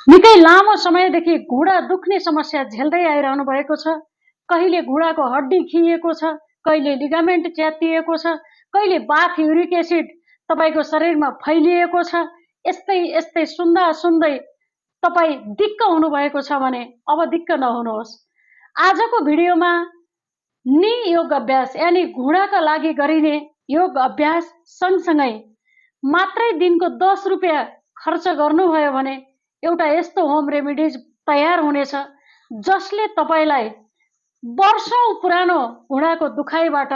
निकै लामो समयदेखि घुँडा दुख्ने समस्या झेल्दै आइरहनु भएको छ। कहिले घुँडाको हड्डी खिएको छ, कहिले लिगामेन्ट च्यातिएको छ, कहिले बाथ युरिक एसिड तपाईको शरीरमा फैलिएको छ। यस्तै यस्तै सुन्दा सुन्दै तपाई दिक्क हुनुभएको छ भने अब दिक्क नहुनुहोस्। आजको भिडियोमा नी योग अभ्यास यानी घुँडाका लागि गरिने योग अभ्यास सँगसँगै मात्रै दिनको 10 रुपैयाँ खर्च गर्नुभयो भने एउटा यस्तो होम रेमेडिज तयार हुनेछ जसले तपाईलाई वर्षौं पुरानो घुँडाको दुखाइबाट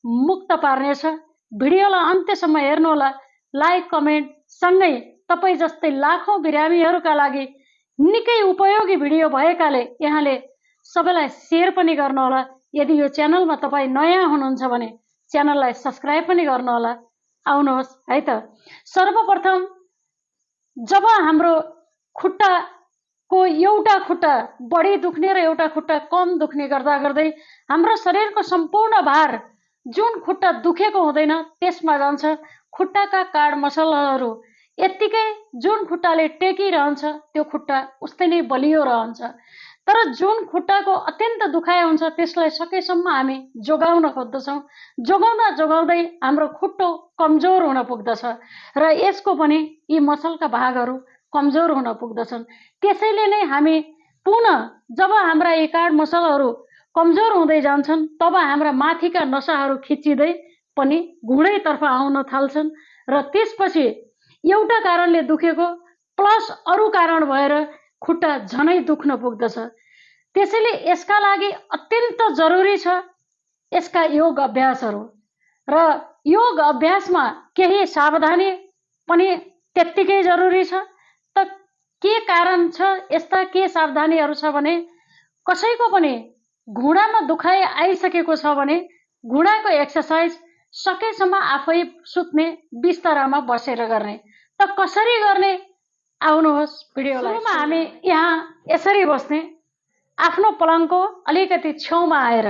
मुक्त पार्नेछ। भिडियोलाई अन्त्यसम्म हेर्नुहोला। लाइक कमेन्ट सँगै तपाई जस्तै लाखौं बिरामीहरूका लागि निकै उपयोगी भिडियो भएकाले यहाँले सबैलाई शेयर पनि गर्नुहोला। यदि यो च्यानलमा तपाई नयाँ हुनुहुन्छ भने च्यानललाई सब्स्क्राइब पनि गर्नुहोला। आउनुहोस् है त। सर्वप्रथम जब हाम्रो खुट्टाको एउटा खुट्टा बढी दुख्ने र एउटा खुट्टा कम दुख्ने गर्दा गर्दै हाम्रो शरीरको सम्पूर्ण भार जुन खुट्टा दुखेको हुँदैन त्यसमा जान्छ। खुट्टाका काड मसलहरू यत्तिकै जुन खुट्टाले टेकिरहन्छ त्यो खुट्टा उस्तै नै बलियो रहन्छ। तर जुन खुट्टाको अत्यन्त दुखाइ हुन्छ त्यसलाई सकेसम्म हामी जोगाउन खोज्दछौँ। जोगाउँदा जोगाउँदै हाम्रो खुट्टो कमजोर हुन पुग्दछ र यसको पनि यी मसलका भागहरू कमजोर हुन पुग्दछन्। त्यसैले नै हामी पुनः जब हाम्रा यी काड मसलहरू कमजोर हुँदै जान्छन् तब हाम्रा माथिका नसाहरू खिचिँदै पनि घुँडैतर्फ आउन थाल्छन् र त्यसपछि एउटा कारणले दुखेको प्लस अरू कारण भएर खुट्टा झनै दुख्न पुग्दछ। त्यसैले यसका लागि अत्यन्त जरुरी छ यसका योग अभ्यासहरू र योग अभ्यासमा केही सावधानी पनि त्यत्तिकै जरुरी छ। त के कारण छ यस्ता के सावधानीहरू छ भने कसैको पनि घुँडामा दुखाइ आइसकेको छ भने घुँडाको एक्सर्साइज सकेसम्म आफै सुत्ने बिस्तरामा बसेर गर्ने। त कसरी गर्ने आउनुहोस् भिडियोलाई। सुरुमा हामी यहाँ यसरी बस्ने। आफ्नो पलङको अलिकति छेउमा आएर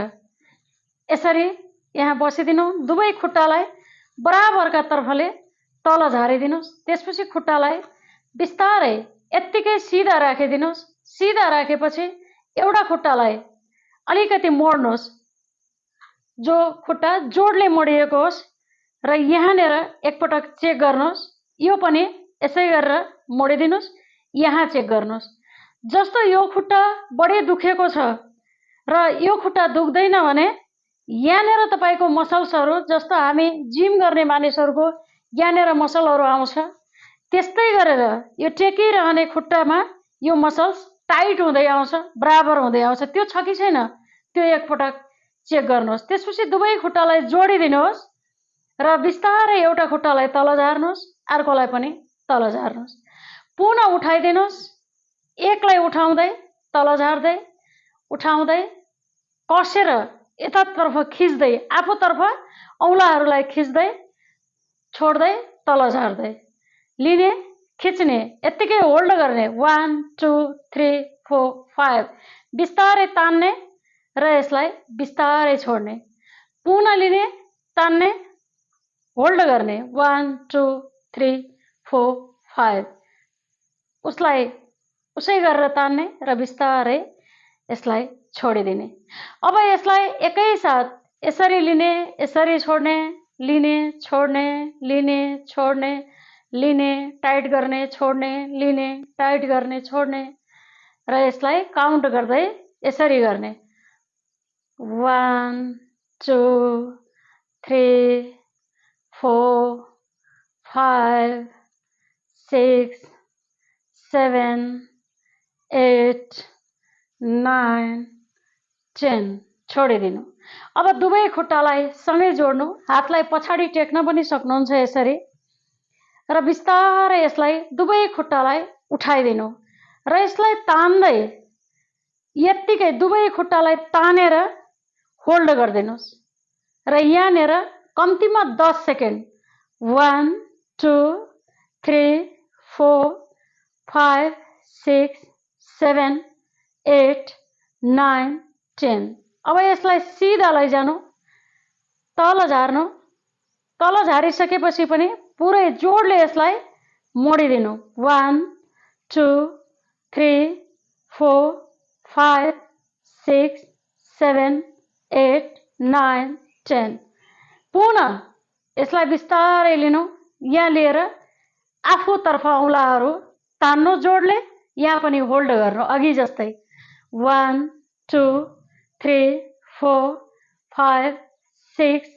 यसरी यहाँ बसिदिनु। दुवै खुट्टालाई बराबरका तर्फले तल झारिदिनुस्। त्यसपछि खुट्टालाई बिस्तारै यत्तिकै सिधा राखिदिनुस्। सिधा राखेपछि एउटा खुट्टालाई अलिकति मोड्नुहोस्। जो खुट्टा जोडले मोडिएको होस् र यहाँनिर एकपटक चेक गर्नुहोस्। यो पनि यसै गरेर मोडिदिनुस्। यहाँ चेक गर्नुहोस्। जस्तो यो खुट्टा बढी दुखेको छ र यो खुट्टा दुख्दैन भने यहाँनिर तपाईको मसल्सहरू जस्तो हामी जिम गर्ने मानिसहरूको यहाँनिर मसलहरू आउँछ त्यस्तै गरेर यो टेकिरहने खुट्टामा यो मसल्स टाइट हुँदै आउँछ, बराबर हुँदै आउँछ। त्यो छ कि छैन त्यो एकपटक चेक गर्नुहोस्। त्यसपछि दुवै खुट्टालाई जोडिदिनुहोस् र बिस्तारै एउटा खुट्टालाई तल झार्नुहोस्, अर्कोलाई पनि तल झार्नुहोस्। पुनः उठाइदिनुहोस्। एकलाई उठाउँदै तल झार्दै उठाउँदै कसेर यतातर्फ खिच्दै आफूतर्फ औँलाहरूलाई खिच्दै छोड्दै तल झार्दै लिने, खिच्ने, यत्तिकै होल्ड गर्ने। 1 2 3 4 5 बिस्तारै तान्ने र यसलाई बिस्तारै छोड्ने। पुनः लिने, तान्ने, होल्ड गर्ने। 1 2 3 4 5 उसलाई उसै गरेर तान्ने र बिस्तारै यसलाई छोडिदिने। अब यसलाई एकैसाथ यसरी लिने, यसरी छोड्ने, लिने, छोड्ने, लिने, छोड्ने, लिने, टाइट गर्ने, छोड्ने, लिने, टाइट गर्ने, छोड्ने र यसलाई काउन्ट गर्दै यसरी गर्ने। 1 2 3 4 5 6 7 8 9 10 छोडिदिनु। अब दुवै खुट्टालाई सँगै जोड्नु। हातलाई पछाडि टेक्न पनि सक्नुहुन्छ यसरी र बिस्तारै यसलाई दुवै खुट्टालाई उठाइदिनु र यसलाई तान्दै यत्तिकै दुवै खुट्टालाई तानेर होल्ड गरिदिनुस् र यहाँनिर कम्तीमा 10 सेकेन्ड 1 2 3 4 5 6 7 8 9 10। अब यसलाई सिधा लैजानु, तल झार्नु। तल झारिसकेपछि पनि पुरै जोडले यसलाई मोडिदिनु। 1 2 5 6 7 8 9 10 पुनः यसलाई बिस्तारै लिनु यहाँ लिएर आफूतर्फ औँलाहरू तान्नु जोडले यहाँ पनि होल्ड गर्नु अघि जस्तै 1 2 3 4 5 6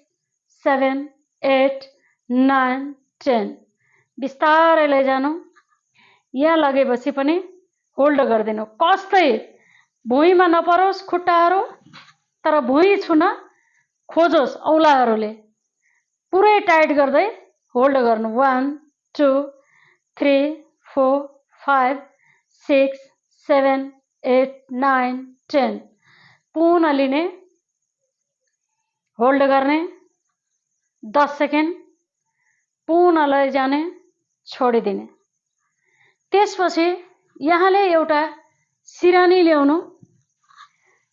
7 8 9 10 बिस्तारै लैजानु यहाँ लगेपछि पनि होल्ड गरिदिनु कस्तै भुइँमा नपरोस् खुट्टाहरू तर भुइँ छुन खोजोस् औँलाहरूले पुरै टाइट गर्दै होल्ड गर्नु 1 2 3 4 5 6 7 8 9 10 पुनः लिने होल्ड गर्ने 10 सेकेन्ड पुनः लैजाने छोडिदिने त्यसपछि यहाँले एउटा सिरानी ल्याउनु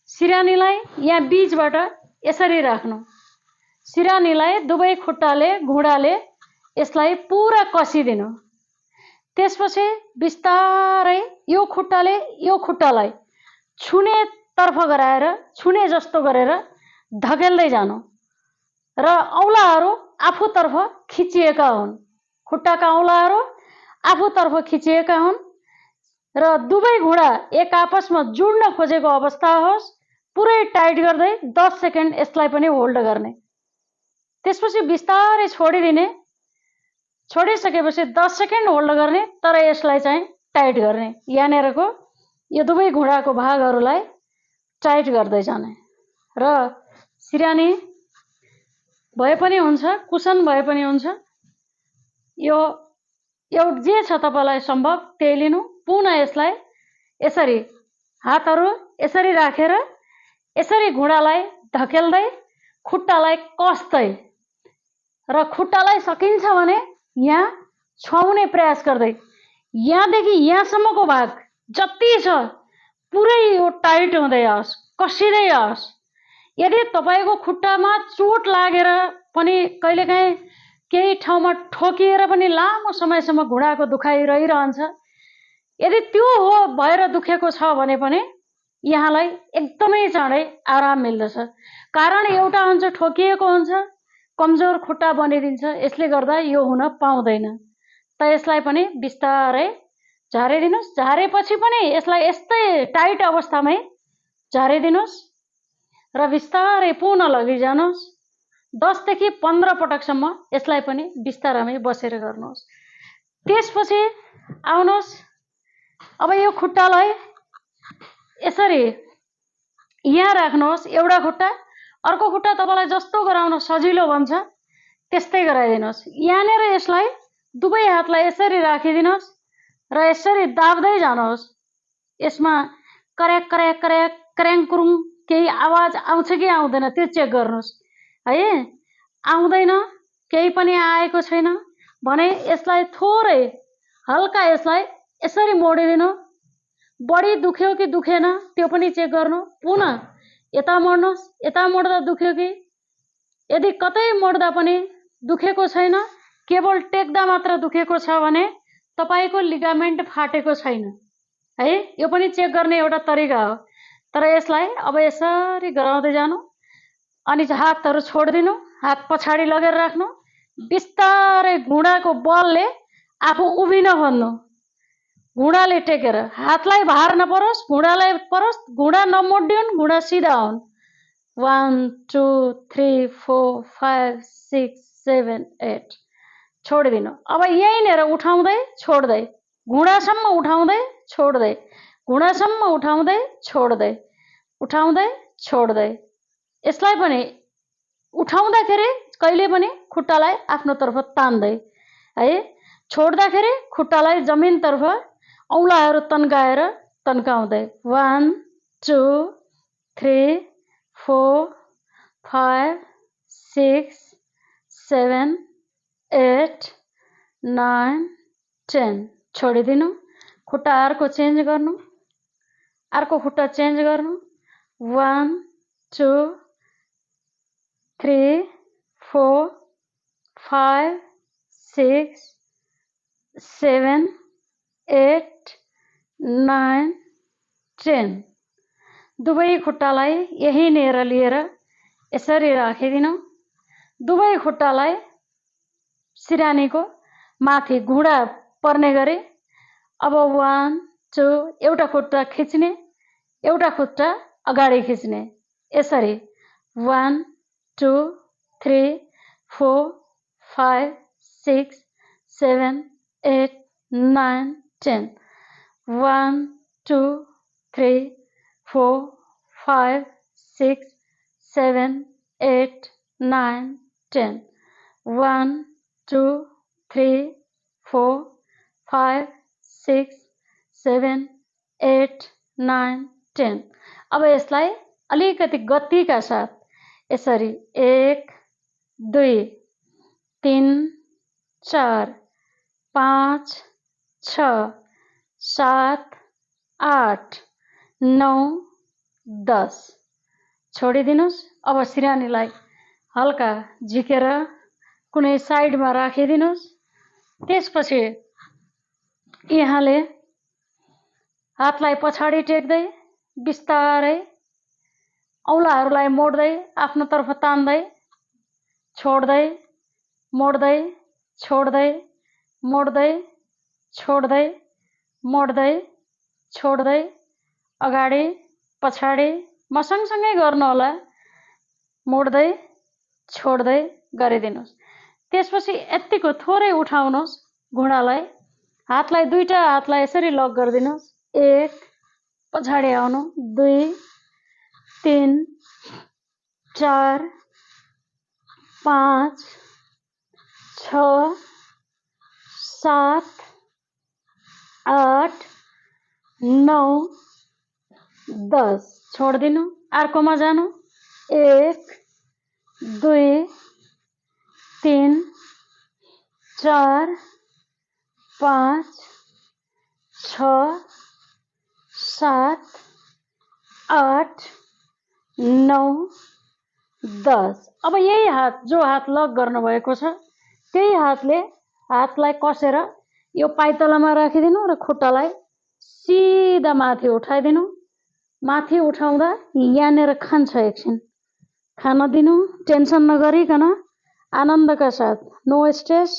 सिरानीलाई यहाँ बीचबाट यसरी राख्नु सिरानीलाई दुवै खुट्टाले घुँडाले यसलाई पुरा कसिदिनु त्यसपछि बिस्तारै यो खुट्टाले यो खुट्टालाई छुने तर्फ गराएर छुने जस्तो गरेर धकेल्दै जानु र औँलाहरू आफूतर्फ खिचिएका हुन् खुट्टाका औँलाहरू आफूतर्फ खिचिएका हुन् र दुवै घुँडा एक आपसमा जुड्न खोजेको अवस्था होस् पुरै टाइट गर्दै 10 सेकेन्ड यसलाई पनि होल्ड गर्ने त्यसपछि बिस्तारै छोडिदिने छोडिसकेपछि 10 सेकेन्ड होल्ड गर्ने तर यसलाई चाहिँ टाइट गर्ने यहाँनिरको यो दुवै घुँडाको भागहरूलाई टाइट गर्दै जाने र सिरानी भए पनि हुन्छ कुसन भए पनि हुन्छ यो जे छ तपाईलाई सम्भव त्यही लिनु पुनः यसलाई यसरी हातहरू यसरी राखेर यसरी घुँडालाई धकेल्दै खुट्टालाई कस्दै र खुट्टालाई सकिन्छ भने यहाँ छाउने प्रयास गर्दै यहाँदेखि यहाँसम्मको भाग जति छ पुरै यो टाइट हुँदै आओस् कसिँदै आओस् यदि तपाईको खुट्टामा चोट लागेर पनि कहिलेकाहीँ केही ठाउँमा ठोकिएर पनि लामो समयसम्म घुँडाको दुखाइ रहिरहन्छ यदि त्यो हो भएर दुखेको छ भने पनि यहाँलाई एकदमै चाँडै आराम मिल्दछ कारण एउटा हुन्छ ठोकिएको हुन्छ कमजोर खुट्टा बनिदिन्छ यसले गर्दा यो हुन पाउँदैन त यसलाई पनि बिस्तारै झारिदिनुस् झारेपछि पनि यसलाई यस्तै टाइट अवस्थामै झारिदिनुस् र बिस्तारै पुनः लगिजानुस् 10 देखि 15 पटकसम्म यसलाई पनि बिस्तारामै बसेर गर्नुहोस् त्यसपछि आउनुहोस् अब यो खुट्टालाई यसरी यहाँ राख्नुहोस् एउटा खुट्टा अर्को खुट्टा तपाईलाई जस्तो गराउन सजिलो भन्छ त्यस्तै गराइदिनुहोस् यहाँनिर यसलाई दुवै हातलाई यसरी राखिदिनुहोस् र यसरी दाब्दै जानुहोस् यसमा कर्याक कर्याक कर्याक क्र्याङक्रुङ केही आवाज आउँछ कि आउँदैन त्यो चेक गर्नुहोस् है आउँदैन केही पनि आएको छैन भने यसलाई थोरै हल्का यसलाई यसरी मोडिदिनु बढी दुख्यो कि दुखेन त्यो पनि चेक गर्नु पुनः यता मोड्नुहोस् यता मोड्दा दुख्यो कि यदि कतै मोड्दा पनि दुखेको छैन केवल टेक्दा मात्र दुखेको छ भने तपाईको लिगामेन्ट फाटेको छैन है यो पनि चेक गर्ने एउटा तरिका हो तर यसलाई अब यसरी गराउँदै जानु अनि हातहरू छोड्दिनु हात पछाडि लगेर राख्नु बिस्तारै घुँडाको बलले आफू उभिन खोज्नु घुँडाले टेकेर हातलाई भार नपरोस् घुँडालाई परोस् घुँडा नमोडिउन् घुँडा सिधा हुन् 1 2 3 4 5 6 7 8 छोडिदिनु अब यहीँनिर उठाउँदै छोड्दै घुँडासम्म उठाउँदै छोड्दै घुँडासम्म उठाउँदै छोड्दै यसलाई पनि उठाउँदाखेरि कहिले पनि खुट्टालाई आफ्नो तर्फ तान्दै है छोड्दाखेरि खुट्टालाई जमिनतर्फ औँलाहरू तन्काएर तन्काउँदै 1 2 3 4 5 6 7 8 9 10 छोडिदिनु खुट्टा अर्को चेन्ज गर्नु अर्को खुट्टा चेन्ज गर्नु 1 2 3 4 5 6 7 8 9 10 दुवै खुट्टालाई यहीँनिर लिएर यसरी राखिदिनु। दुवै खुट्टालाई सिरानीको माथि घुँडा पर्ने गरी अब 1 2 एउटा खुट्टा खिच्ने, एउटा खुट्टा अगाडि खिच्ने। यसरी 1 2 3 4 5 6 7 8 9 10 1 2 3 4 5 6 7 8 9 10 1 2 3 4 5 6 7 8 9 10। अब यसलाई अलिकति गतिका साथ यसरी 1 2 3 4 5 6 7 8 9 10 छोडिदिनुस्। अब सिरानीलाई हल्का झिकेर कुनै साइडमा राखिदिनुस्। त्यसपछि यहाँले हातलाई पछाडि टेक्दै बिस्तारै औँलाहरूलाई मोड्दै आफ्नो तर्फ तान्दै छोड्दै मोड्दै छोड्दै मोड्दै छोड्दै मोड्दै छोड्दै अगाडि पछाडि म सँगसँगै गर्नुहोला, मोड्दै छोड्दै गरिदिनुहोस्। त्यसपछि यत्तिको थोरै उठाउनुहोस् घुँडालाई, हातलाई दुईटा हातलाई यसरी लक गरिदिनुहोस्। 1 पछाडि आउनु, 2 3 4 5 6 7 8 9 10 छोडिदिनु। अर्कोमा जानु, 1 2 3 4 5 6 7 8 9 10। अब यही हात, जो हात लक गर्नुभएको छ त्यही हातले हातलाई कसेर यो पाइतलामा राखिदिनु र खुट्टालाई सिधा माथि उठाइदिनु। माथि उठाउँदा यहाँनिर खान्छ, एकछिन खान दिनु, टेन्सन नगरिकन आनन्दका साथ, नो स्ट्रेस।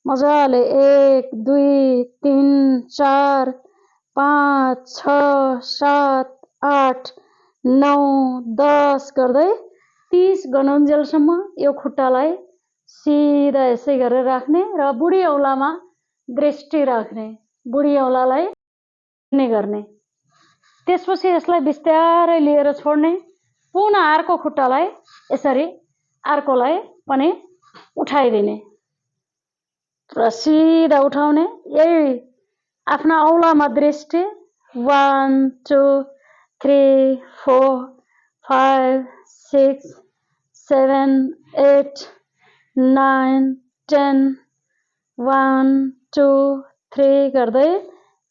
मजाले 1 2 3 4 5 6 7 8 9 10 गर्दै 30 गनुन्जेलसम्म यो खुट्टालाई सिधा यसै गरेर राख्ने र बुढी औँलामा दृष्टि राख्ने, बुढी औँलालाई नै गर्ने। त्यसपछि यसलाई बिस्तारै लिएर छोड्ने। पुनः अर्को खुट्टालाई यसरी अर्कोलाई पनि उठाइदिने र सिधा उठाउने। यही आफ्ना औँलामा दृष्टि 1 2 3 4 5 6 7 8 9 10 1 2 3 गर्दै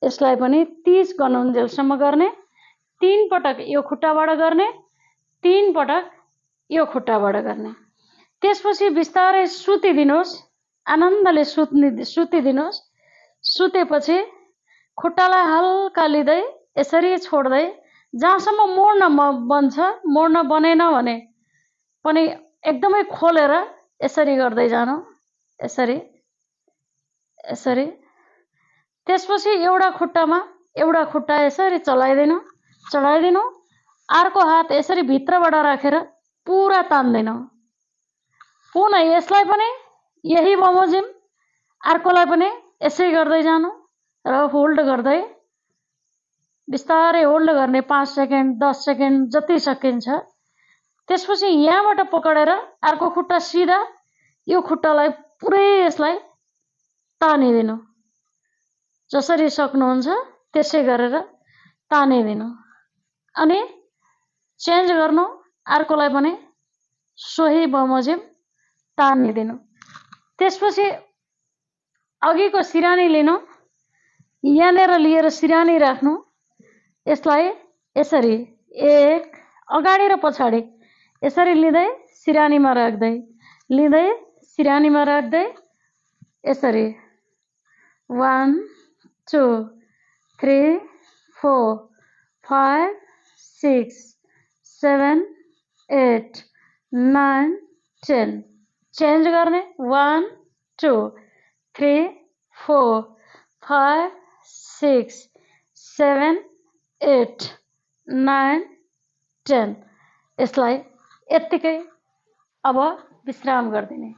यसलाई पनि 30 गनुन्जेलसम्म गर्ने। 3 पटक यो खुट्टाबाट गर्ने, 3 पटक यो खुट्टाबाट गर्ने। त्यसपछि बिस्तारै सुतिदिनुहोस्, आनन्दले सुतिदिनुहोस्। सुतेपछि खुट्टालाई हल्का लिँदै यसरी छोड्दै जहाँसम्म मोड्न बन्छ, मोड्न बनेन भने पनि एकदमै खोलेर यसरी गर्दै जानु, यसरी यसरी। त्यसपछि एउटा खुट्टामा एउटा खुट्टा यसरी चढाइदिनु। अर्को हात यसरी भित्रबाट राखेर पुरा तान्दिनु। पुनः यसलाई पनि यही बमोजिम अर्कोलाई पनि यसै गर्दै जानु र होल्ड गर्दै बिस्तारै होल्ड गर्ने, 5 सेकेन्ड 10 सेकेन्ड जति सकिन्छ। त्यसपछि यहाँबाट पकडेर अर्को खुट्टा सिधा यो खुट्टालाई पुरै यसलाई तानिदिनु। जसरी सक्नुहुन्छ त्यसै गरेर तानिदिनु अनि चेन्ज गर्नु, अर्कोलाई पनि सोही बमोजिम तानिदिनु। त्यसपछि अघिको सिरानी लिनु, यहाँनिर लिएर सिरानी राख्नु। यसलाई यसरी 1 अगाडि र पछाडि यसरी लिँदै सिरानीमा राख्दै, लिँदै सिरानीमा राख्दै यसरी 1 2 3 4 5 6 7 8 9 10 चेन्ज गर्ने 1 2 3 4 5 6 7 8 9 10 यसलाई यत्तिकै अब विश्राम गरिदिने।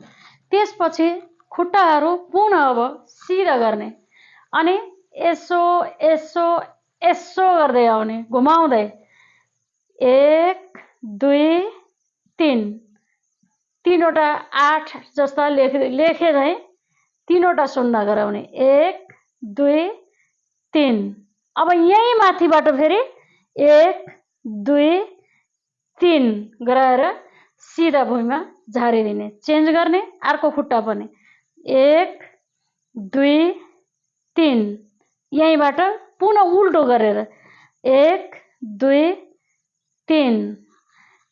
त्यसपछि खुट्टाहरू पुनः अब सिधा गर्ने अनि यसो यसो यसो गर्दै आउने घुमाउँदै 1 2 3 तीनवटा 8 जस्ता लेखे चाहिँ तीनवटा शून्य गराउने 1 2 3। अब यही माथिबाट फेरि 1 2 3 गराएर सिधा भुइँमा झारिदिने। चेन्ज गर्ने अर्को खुट्टा पनि 1 2 3 यहीँबाट पुनः उल्टो गरेर 1 2 3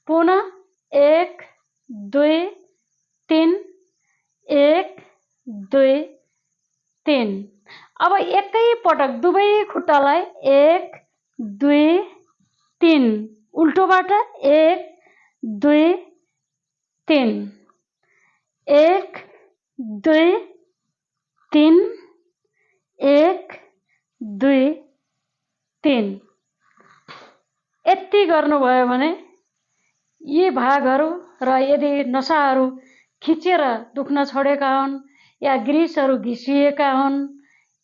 पुनः 1 2 3 1 2 3। अब एकै पटक दुवै खुट्टालाई 1 2 3 उल्टोबाट 1 2 3 1 2 3 1 2 3। यति गर्नुभयो भने यी भागहरू र यदि नसाहरू खिचेर दुख्न छोडेका हुन् या ग्रिसहरू घिसिएका हुन्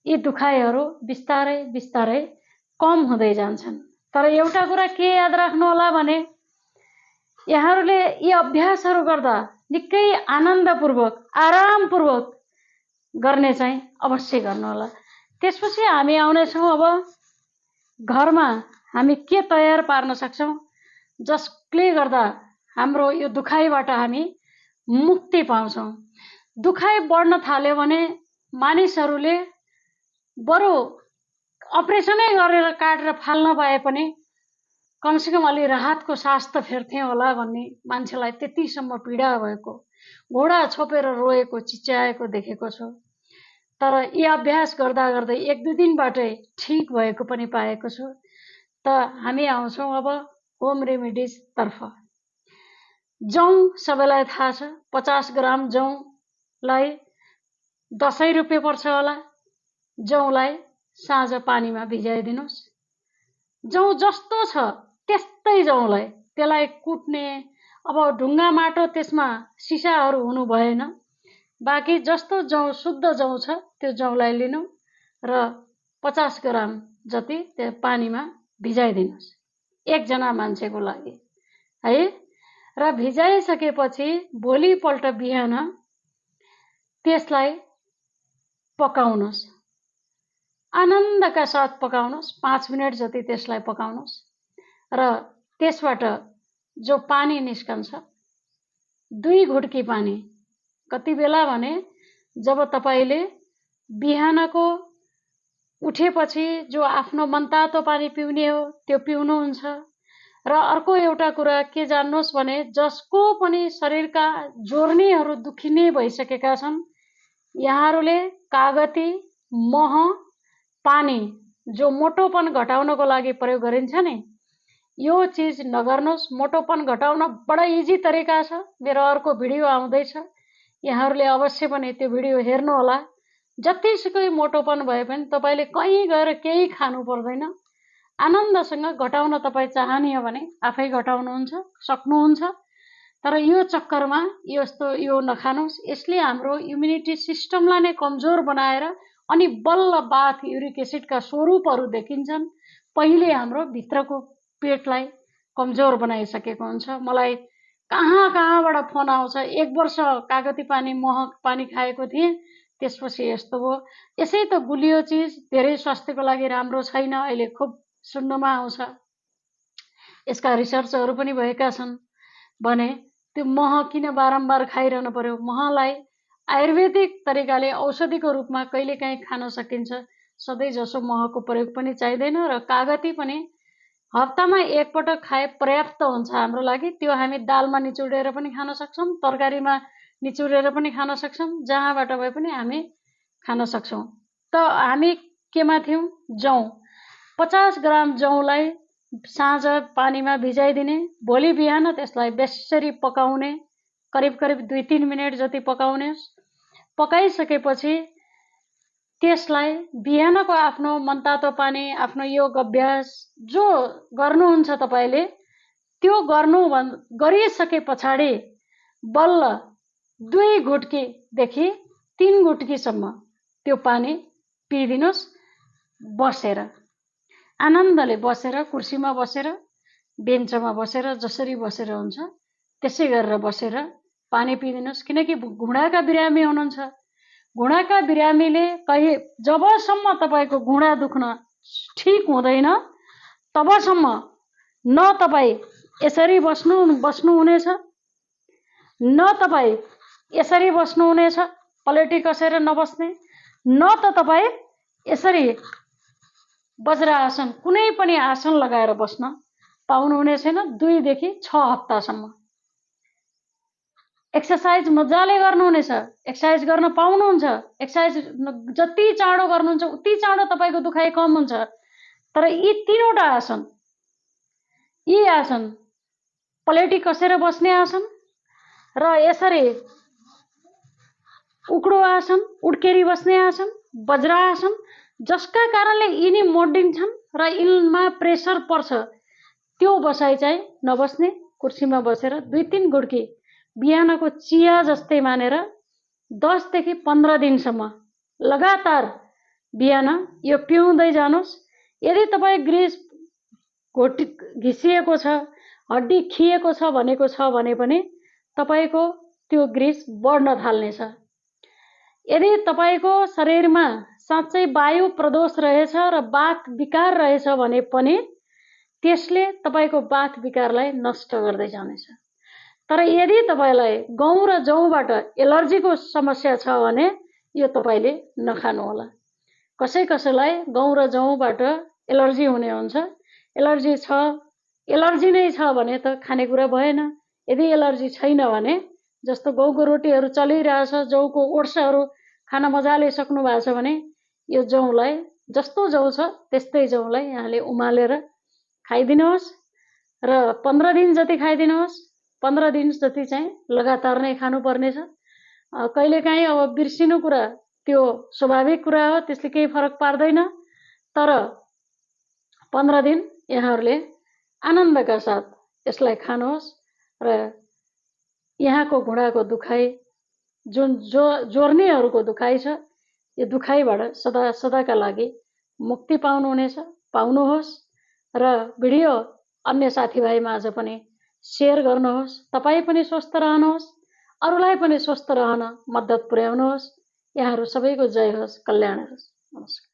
यी दुखाइहरू बिस्तारै बिस्तारै कम हुँदै जान्छन्। तर एउटा कुरा के याद राख्नु होला भने यहाँहरूले यी अभ्यासहरू गर्दा निकै आनन्दपूर्वक आरामपूर्वक गर्ने चाहिँ अवश्य गर्नु होला। त्यसपछि हामी आउनेछौँ अब घरमा हामी के तयार पार्न सक्छौँ जसले गर्दा हाम्रो यो दुखाइबाट हामी मुक्ति पाउँछौँ। दुखाइ बढ्न थाल्यो भने मानिसहरूले बरु अपरेसनै गरेर काटेर फाल्न पाए पनि कमसेकम अलि राहतको सास त फेर्थे होला भन्ने मान्छेलाई त्यतिसम्म पीडा भएको, घोडा छोपेर रोएको चिच्याएको देखेको छु। तर यी अभ्यास गर्दा गर्दै 1-2 दिनबाटै ठिक भएको पनि पाएको छु। त हामी आउँछौँ अब होम रेमेडिज तर्फ। जौँ सबैलाई थाहा छ 50 ग्राम जौँलाई 10 रुपियाँ पर्छ होला। जौँलाई साँझ पानीमा भिजाइदिनुहोस्। जौँ जस्तो छ त्यस्तै जौँलाई त्यसलाई कुट्ने अब ढुङ्गा माटो त्यसमा सिसाहरू हुनु भएन। बाँकी जस्तो जौँ शुद्ध जौँ छ त्यो जौँलाई लिनु र 50 ग्राम जति त्यो पानीमा भिजाइदिनुहोस् एकजना मान्छेको लागि है। र भिजाइसकेपछि भोलिपल्ट बिहान त्यसलाई पकाउनुहोस्। आनन्दका साथ पकाउनुहोस्। 5 मिनट जति त्यसलाई पकाउनुहोस् र त्यसबाट जो पानी निस्कन्छ 2 घुटकी पानी कति बेला भने जब तपाईले बिहानको उठेपछि जो आफ्नो मनतातो पानी पिउने हो त्यो पिउनुहुन्छ। र अर्को एउटा कुरा के जान्नुहोस् भने जसको पनि शरीरका जोर्नीहरू दुखिने भइसकेका छन् यहाँहरूले कागती मह पानी जो मोटोपन घटाउनको लागि प्रयोग गरिन्छ नि यो चीज नगर्नुहोस्। मोटोपन घटाउन बडा इजी तरिका छ। मेरो अर्को भिडियो आउँदैछ यहाँहरूले अवश्य पनि त्यो भिडियो हेर्नु होला। जतिसुकै मोटोपन भए पनि तपाईले कहीँ गएर केही खानु पर्दैन। आनन्दसँग घटाउन तपाई चाहने हो भने आफै घटाउनुहुन्छ सक्नुहुन्छ। तर यो चक्करमा यो नखानुहोस्। यसले हाम्रो इम्युनिटी सिस्टमलाई नै कमजोर बनाएर अनि बल्ल बाथ युरिक एसिडका स्वरूपहरू देखिन्छन्। पहिले हाम्रो भित्रको पेटलाई कमजोर बनाइसकेको हुन्छ। मलाई कहाँबाट फोन आउँछ 1 वर्ष कागती पानी मह पानी खाएको थिएँ त्यसपछि यस्तो भयो। यसै त गुलियो चीज धेरै स्वास्थ्यको लागि राम्रो छैन अहिले खुब सुन्नमा आउँछ। यसका रिसर्चहरू पनि भएका छन् भने त्यो मह किन बारम्बार खाइरहनु पर्यो। महलाई आयुर्वेदिक तरिकाले औषधिको रूपमा कहिलेकाहीँ खान सकिन्छ। सधैँ जसो महको प्रयोग पनि चाहिँदैन र कागती पनि हप्तामा 1 पटक खाए पर्याप्त हुन्छ हाम्रो लागि। त्यो हामी दालमा निचोडेर पनि खान सक्छौं, तरकारीमा निचोडेर पनि खान सक्छौं, जहाँबाट भए पनि हामी खान सक्छौं। त हामी केमा थियौं जौँ 50 ग्राम जौँलाई साँझ पानीमा भिजाइदिने, भोलि बिहान त्यसलाई बेसरी पकाउने, करिब करिब 2-3 मिनट जति पकाउने। पकाइसकेपछि त्यसलाई बिहानको आफ्नो मनतातो पानी, आफ्नो योग अभ्यास जो गर्नुहुन्छ तपाईँले त्यो गरिसके पछाडि बल्ल 2 घुट्कीदेखि 3 घुट्कीसम्म त्यो पानी पिइदिनुहोस् बसेर, आनन्दले बसेर, कुर्सीमा बसेर, बेन्चमा बसेर, जसरी बसेर हुन्छ त्यसै गरेर बसेर पानी पिइदिनुहोस्। किनकि घुँडाका बिरामी हुनुहुन्छ, घुँडाका बिरामीले जबसम्म तपाईँको घुँडा दुख्न ठिक हुँदैन तबसम्म न तपाईँ यसरी बस्नुहुनेछ, न तपाईँ यसरी बस्नुहुनेछ पलेटी कसेर नबस्ने, न त तपाईँ यसरी वज्रासन कुनै पनि आसन लगाएर बस्न पाउनुहुने छैन 2 देखि 6 हप्तासम्म। एक्सर्साइज मजाले गर्नुहुनेछ, एक्सर्साइज गर्न पाउनुहुन्छ, एक्सर्साइज जति चाँडो गर्नुहुन्छ उति चाँडो तपाईँको दुखाइ कम हुन्छ। तर यी 3वटा आसन, यी आसन पलेटी कसेर बस्ने आसन र यसरी उक्डो आसन, उड्केरी बस्ने आसन, वज्रासन, जसका कारणले यिनी मोडिन्छन् र यिनमा प्रेसर पर्छ त्यो बसाइ चाहिँ नबस्ने, कुर्सीमा बसेर 2-3 घुट्की बिहानको चिया जस्तै मानेर 10 देखि 15 दिनसम्म लगातार बिहान यो पिउँदै जानुहोस्। यदि तपाईँ ग्रिस घिसिएको छ, हड्डी खिएको छ भने पनि तपाईँको त्यो ग्रिस बढ्न थाल्नेछ। यदि तपाईँको शरीरमा साँच्चै वायु प्रदोष रहेछ र वात विकार रहेछ भने पनि त्यसले तपाईँको वात विकारलाई नष्ट गर्दै जानेछ। तर यदि तपाईँलाई गहुँ र जौबाट एलर्जीको समस्या छ भने यो तपाईँले नखानु होला। कसैलाई गहुँ र जौबाट एलर्जी हुने हुन्छ, एलर्जी नै छ भने त खानेकुरा भएन। यदि एलर्जी छैन भने जस्तो गहुँको रोटीहरू चलिरहेछ, जौको ओट्सहरू खान मजाले सक्नु भएको छ भने यो जौलाई जस्तो जौ छ त्यस्तै जौलाई यहाँले उमालेर खाइदिनुहोस् र 15 दिन जति खाइदिनुहोस्। 15 दिन जति चाहिँ लगातार नै खानुपर्नेछ। कहिलेकाहीँ अब बिर्सिनु कुरा त्यो स्वाभाविक कुरा हो, त्यसले केही फरक पार्दैन। तर 15 दिन यहाँहरूले आनन्दका साथ यसलाई खानुहोस् र यहाँको घुँडाको दुखाइ, जुन जोर्नीहरूको दुखाइ छ, यो दुखाइबाट सदाका लागि मुक्ति पाउनुहोस् र भिडियो अन्य साथीभाइमाझ पनि सेयर गर्नुहोस्। तपाईँ पनि स्वस्थ रहनुहोस्, अरूलाई पनि स्वस्थ रहन मद्दत पुर्याउनुहोस्। यहाँहरू सबैको जय होस्, कल्याण होस्। नमस्कार।